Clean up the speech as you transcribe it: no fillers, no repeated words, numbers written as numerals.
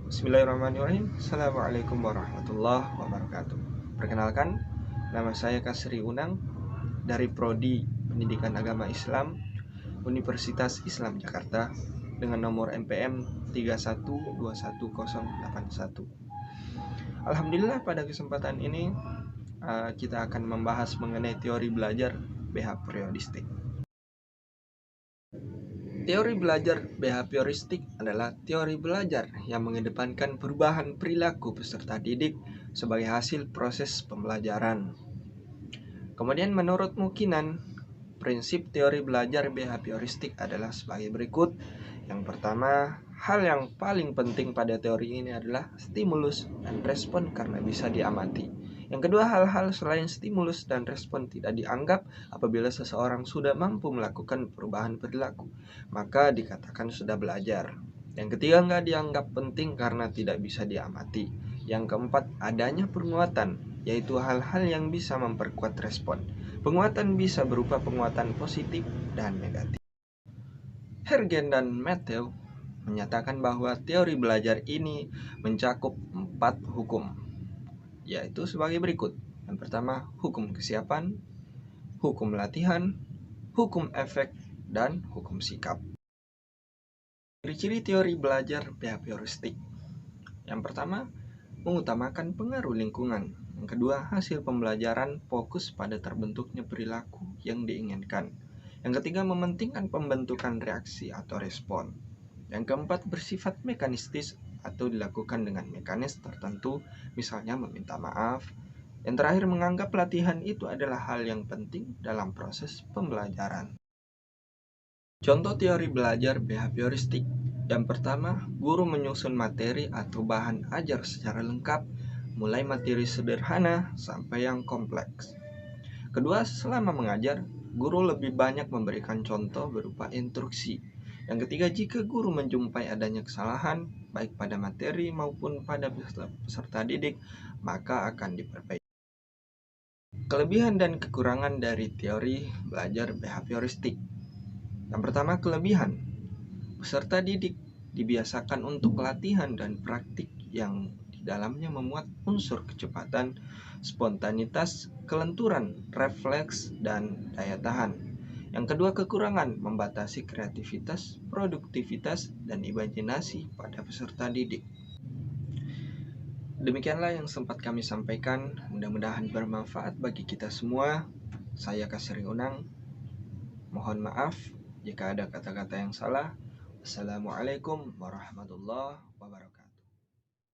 Bismillahirrahmanirrahim. Assalamualaikum warahmatullahi wabarakatuh. Perkenalkan, nama saya Kasri Unang dari Prodi Pendidikan Agama Islam Universitas Islam Jakarta dengan nomor NPM 3121081. Alhamdulillah pada kesempatan ini kita akan membahas mengenai teori belajar behavioristik. Teori belajar behavioristik adalah teori belajar yang mengedepankan perubahan perilaku peserta didik sebagai hasil proses pembelajaran. Kemudian menurut Mukinan, prinsip teori belajar behavioristik adalah sebagai berikut. Yang pertama, hal yang paling penting pada teori ini adalah stimulus dan respon karena bisa diamati. Yang kedua, hal-hal selain stimulus dan respon tidak dianggap apabila seseorang sudah mampu melakukan perubahan perilaku, maka dikatakan sudah belajar. Yang ketiga, nggak dianggap penting karena tidak bisa diamati. Yang keempat, adanya penguatan, yaitu hal-hal yang bisa memperkuat respon. Penguatan bisa berupa penguatan positif dan negatif. Hergen dan Matthew menyatakan bahwa teori belajar ini mencakup 4 hukum, yaitu sebagai berikut. Yang pertama, hukum kesiapan, hukum latihan, hukum efek, dan hukum sikap. Ciri-ciri teori belajar behavioristik. Yang pertama, mengutamakan pengaruh lingkungan. Yang kedua, hasil pembelajaran fokus pada terbentuknya perilaku yang diinginkan. Yang ketiga, mementingkan pembentukan reaksi atau respon. Yang keempat, bersifat mekanistis atau dilakukan dengan mekanis tertentu, misalnya meminta maaf. Yang terakhir, menganggap latihan itu adalah hal yang penting dalam proses pembelajaran. Contoh teori belajar behavioristik. Yang pertama, guru menyusun materi atau bahan ajar secara lengkap, mulai materi sederhana sampai yang kompleks. Kedua, selama mengajar, guru lebih banyak memberikan contoh berupa instruksi. Yang ketiga, jika guru menjumpai adanya kesalahan, baik pada materi maupun pada peserta didik, maka akan diperbaiki. Kelebihan dan kekurangan dari teori belajar behavioristik. Yang pertama, kelebihan. Peserta didik dibiasakan untuk latihan dan praktik yang di dalamnya memuat unsur kecepatan, spontanitas, kelenturan, refleks, dan daya tahan. Yang kedua, kekurangan membatasi kreativitas, produktivitas, dan imajinasi pada peserta didik. Demikianlah yang sempat kami sampaikan, mudah-mudahan bermanfaat bagi kita semua. Saya Kasri Unang, mohon maaf jika ada kata-kata yang salah. Assalamualaikum warahmatullahi wabarakatuh.